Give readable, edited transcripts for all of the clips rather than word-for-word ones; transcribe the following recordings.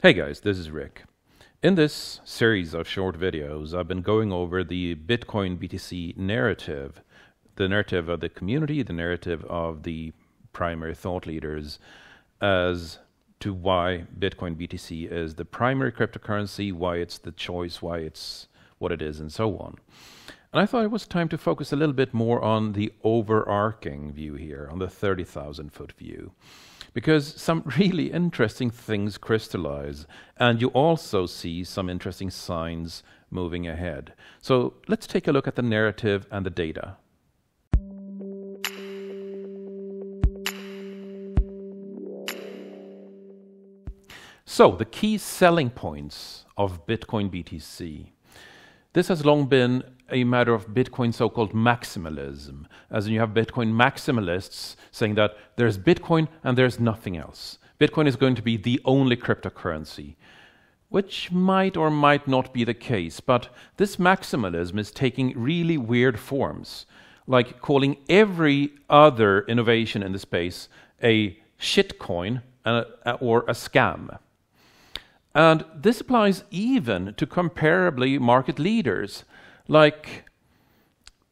Hey guys, this is Rick. In this series of short videos, I've been going over the Bitcoin BTC narrative, the narrative of the community, the narrative of the primary thought leaders as to why Bitcoin BTC is the primary cryptocurrency, why it's the choice, why it's what it is, and so on. And I thought it was time to focus a little bit more on the overarching view here, on the 30,000-foot view. Because some really interesting things crystallize, and you also see some interesting signs moving ahead. So let's take a look at the narrative and the data. So the key selling points of Bitcoin BTC. This has long been a matter of Bitcoin so-called maximalism, as in you have Bitcoin maximalists saying that there's Bitcoin and there's nothing else. Bitcoin is going to be the only cryptocurrency, which might or might not be the case, but this maximalism is taking really weird forms, like calling every other innovation in the space a shitcoin or a scam. And this applies even to comparably market leaders, like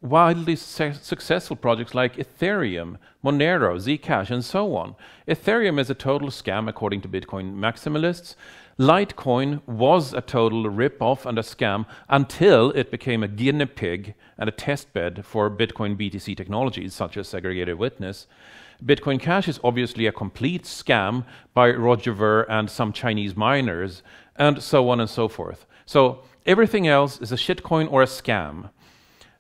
wildly successful projects like Ethereum, Monero, Zcash, and so on. Ethereum is a total scam according to Bitcoin maximalists. Litecoin was a total rip-off and a scam until it became a guinea pig and a testbed for Bitcoin BTC technologies such as segregated witness. Bitcoin Cash is obviously a complete scam by Roger Ver and some Chinese miners, and so on and so forth. So everything else is a shitcoin or a scam.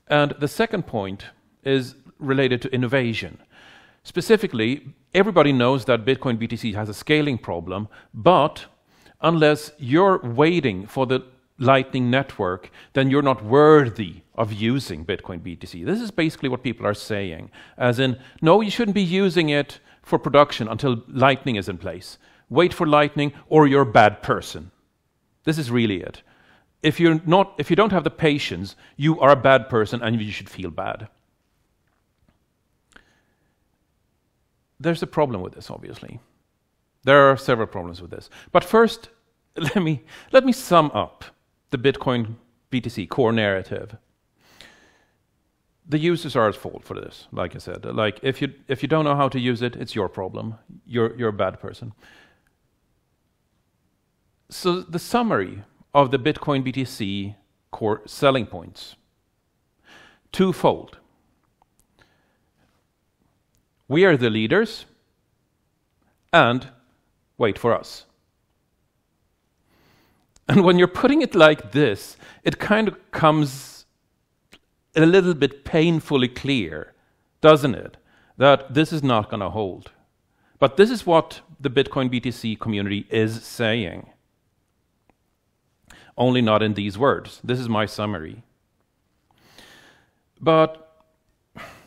And the second point is related to innovation. Specifically, everybody knows that Bitcoin BTC has a scaling problem, but unless you're waiting for the Lightning Network, then you're not worthy of using Bitcoin BTC. This is basically what people are saying, as in, no, you shouldn't be using it for production until Lightning is in place. Wait for Lightning or you're a bad person. This is really it. If you don't have the patience, you are a bad person and you should feel bad. There's a problem with this, obviously. There are several problems with this. But first, let me sum up the Bitcoin BTC core narrative. The users are at fault for this, like I said. Like if you don't know how to use it, it's your problem. You're a bad person. So the summary of the Bitcoin BTC core selling points. Twofold. We are the leaders, and wait for us. And when you're putting it like this, it kind of comes a little bit painfully clear, doesn't it? That this is not going to hold. But this is what the Bitcoin BTC community is saying. Only not in these words. This is my summary. But,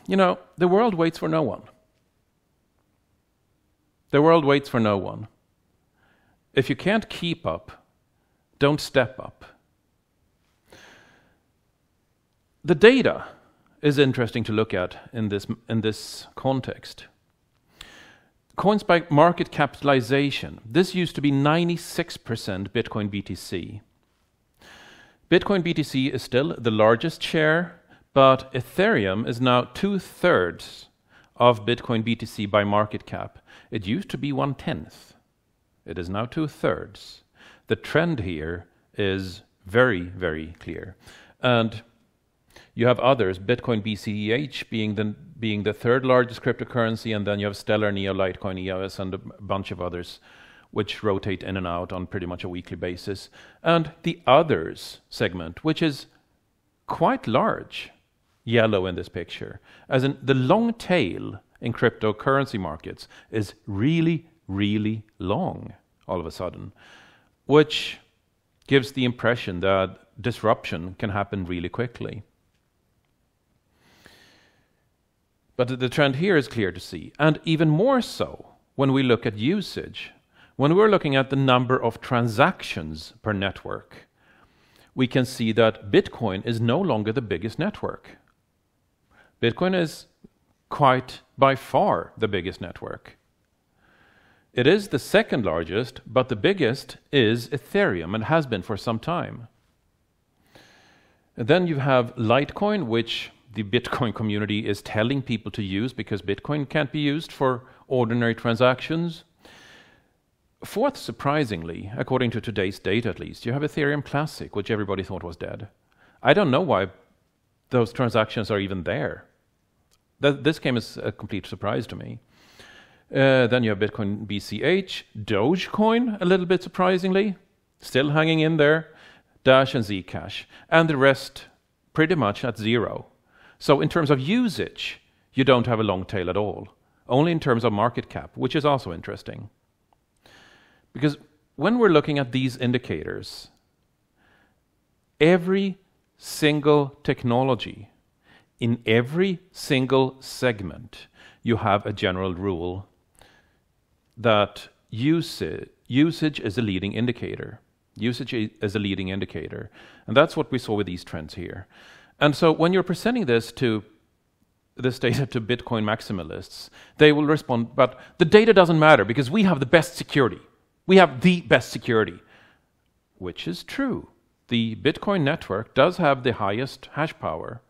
you know, the world waits for no one. The world waits for no one. If you can't keep up, don't step up. The data is interesting to look at in this context. Coins by market capitalization. This used to be 96% Bitcoin BTC. Bitcoin BTC is still the largest share, but Ethereum is now 2/3 of Bitcoin BTC by market cap. It used to be 1/10. It is now 2/3. The trend here is very, very clear. And you have others, Bitcoin BCEH being the third largest cryptocurrency, and then you have Stellar, Neo, Litecoin, EOS, and a bunch of others which rotate in and out on pretty much a weekly basis. And the others segment, which is quite large, yellow in this picture, as in the long tail in cryptocurrency markets is really, really long all of a sudden, which gives the impression that disruption can happen really quickly. But the trend here is clear to see, and even more so when we look at usage. When we're looking at the number of transactions per network, we can see that Bitcoin is no longer the biggest network. Bitcoin is quite by far the biggest network. It is the second largest, but the biggest is Ethereum and has been for some time. And then you have Litecoin, which the Bitcoin community is telling people to use because Bitcoin can't be used for ordinary transactions. Fourth, surprisingly, according to today's data at least, you have Ethereum Classic, which everybody thought was dead. I don't know why those transactions are even there. This came as a complete surprise to me. Then you have Bitcoin BCH, Dogecoin, a little bit surprisingly, still hanging in there, Dash and Zcash, and the rest pretty much at zero. So in terms of usage, you don't have a long tail at all, only in terms of market cap, which is also interesting. Because when we're looking at these indicators, every single technology, in every single segment, you have a general rule that usage is a leading indicator. Usage is a leading indicator. And that's what we saw with these trends here. And so when you're presenting this data to Bitcoin maximalists, they will respond, but the data doesn't matter because we have the best security. We have the best security, which is true. The Bitcoin network does have the highest hash power.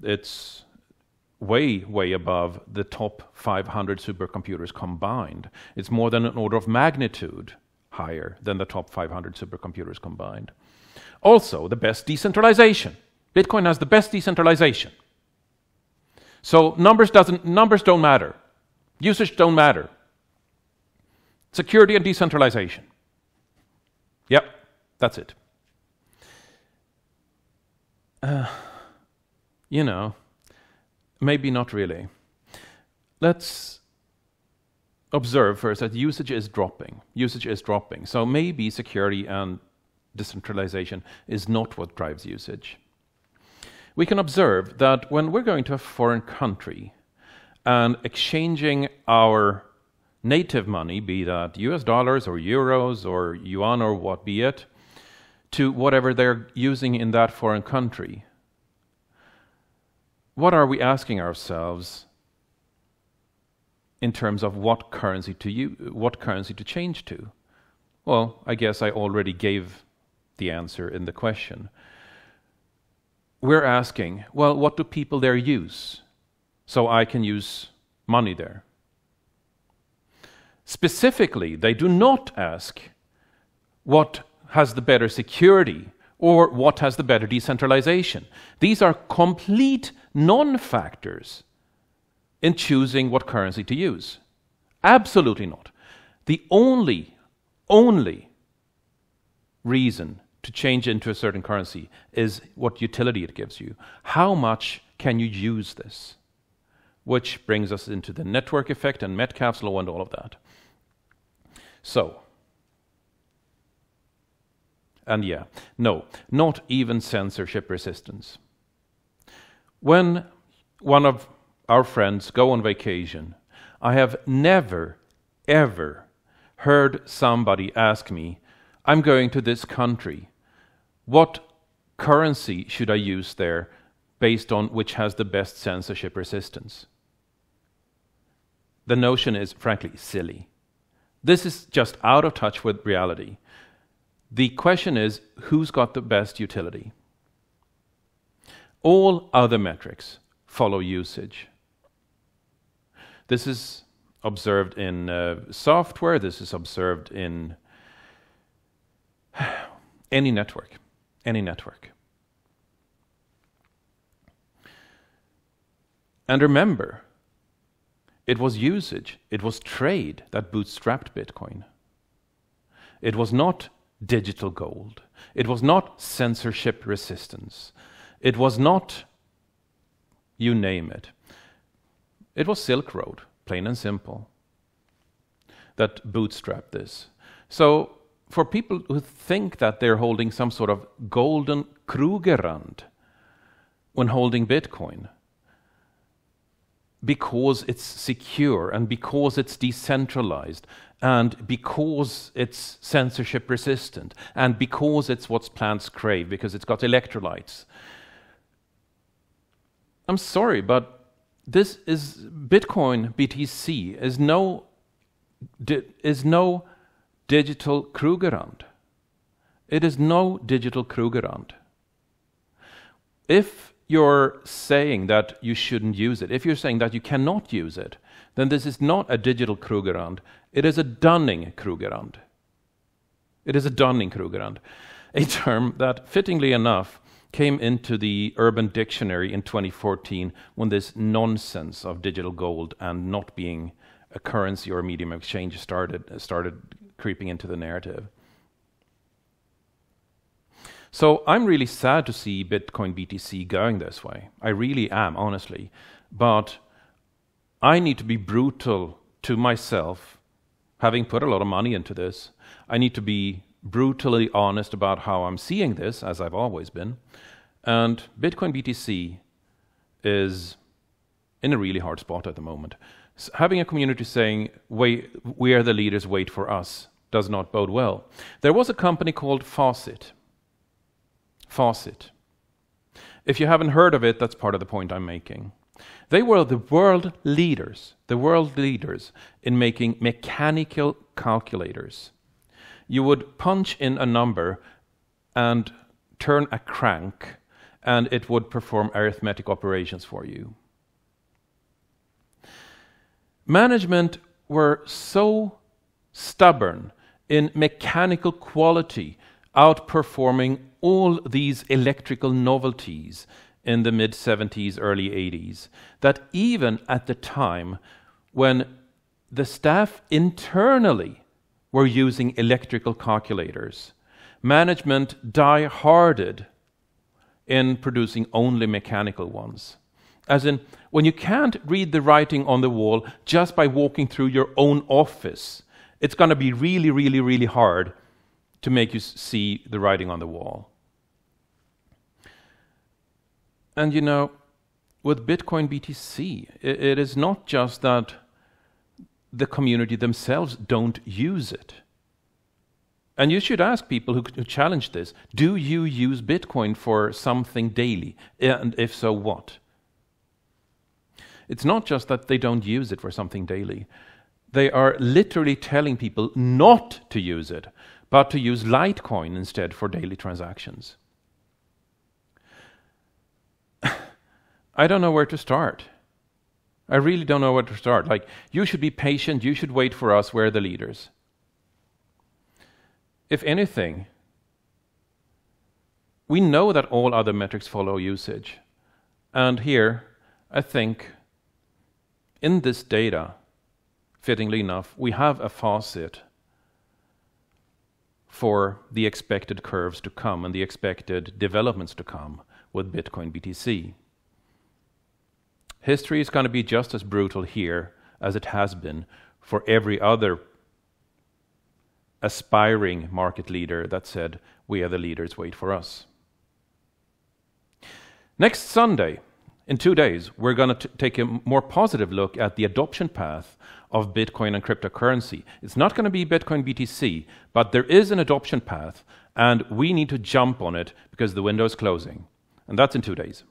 It's way, way above the top 500 supercomputers combined. It's more than an order of magnitude higher than the top 500 supercomputers combined. Also, the best decentralization. Bitcoin has the best decentralization. So numbers don't matter. Usage don't matter. Security and decentralization. Yep, that's it. Maybe not really. Let's observe first that usage is dropping. Usage is dropping. So maybe security and decentralization is not what drives usage. We can observe that when we're going to a foreign country and exchanging our native money, be that US dollars or euros or yuan or what be it, to whatever they're using in that foreign country, what are we asking ourselves in terms of what currency to change to? Well, I guess I already gave the answer in the question. We're asking, well, what do people there use? So I can use money there. Specifically, they do not ask what has the better security or what has the better decentralization. These are complete non-factors in choosing what currency to use. Absolutely not. The only reason to change into a certain currency is what utility it gives you. How much can you use this? Which brings us into the network effect and Metcalfe's law and all of that. So, and yeah, no, not even censorship resistance. When one of our friends go on vacation, I have never, ever heard somebody ask me, I'm going to this country, what currency should I use there based on which has the best censorship resistance? The notion is, frankly, silly. This is just out of touch with reality. The question is, who's got the best utility? All other metrics follow usage. This is observed in software. This is observed in any network. Any network. And remember, it was usage, it was trade that bootstrapped Bitcoin. It was not digital gold. It was not censorship resistance. It was not, you name it. It was Silk Road, plain and simple, that bootstrapped this. So for people who think that they're holding some sort of golden Krugerrand when holding Bitcoin, because it's secure and because it's decentralized and because it's censorship resistant and because it's what plants crave, because it's got electrolytes. I'm sorry, but this is Bitcoin BTC is no digital Krugerrand. It is no digital Krugerrand. If you're saying that you shouldn't use it, if you're saying that you cannot use it, then this is not a digital Krugerrand. It is a Dunning Krugerrand. It is a Dunning Krugerrand, a term that, fittingly enough, came into the Urban Dictionary in 2014 when this nonsense of digital gold and not being a currency or a medium of exchange started creeping into the narrative. So I'm really sad to see Bitcoin BTC going this way. I really am, honestly. But I need to be brutal to myself, having put a lot of money into this. I need to be brutally honest about how I'm seeing this, as I've always been. And Bitcoin BTC is in a really hard spot at the moment. Having a community saying, we are the leaders, wait for us, does not bode well. There was a company called Faucet. If you haven't heard of it, that's part of the point I'm making. They were the world leaders in making mechanical calculators. You would punch in a number and turn a crank, and it would perform arithmetic operations for you. Management were so stubborn in mechanical quality, outperforming all these electrical novelties in the mid-70s, early 80s, that even at the time when the staff internally were using electrical calculators, management die-harded in producing only mechanical ones. As in, when you can't read the writing on the wall just by walking through your own office, it's going to be really, really, really hard to make you see the writing on the wall. And you know, with Bitcoin BTC, it is not just that the community themselves don't use it. And you should ask people who challenge this, do you use Bitcoin for something daily? And if so, what? It's not just that they don't use it for something daily. They are literally telling people not to use it, but to use Litecoin instead for daily transactions. I don't know where to start. I really don't know where to start. Like, you should be patient, you should wait for us, we're the leaders. If anything, we know that all other metrics follow usage. And here, I think, in this data, fittingly enough, we have a faucet for the expected curves to come and the expected developments to come with Bitcoin BTC. History is going to be just as brutal here as it has been for every other aspiring market leader that said, we are the leaders, wait for us. Next Sunday, in 2 days, we're going to take a more positive look at the adoption path of Bitcoin and cryptocurrency. It's not going to be Bitcoin BTC, but there is an adoption path, and we need to jump on it because the window is closing. And that's in 2 days.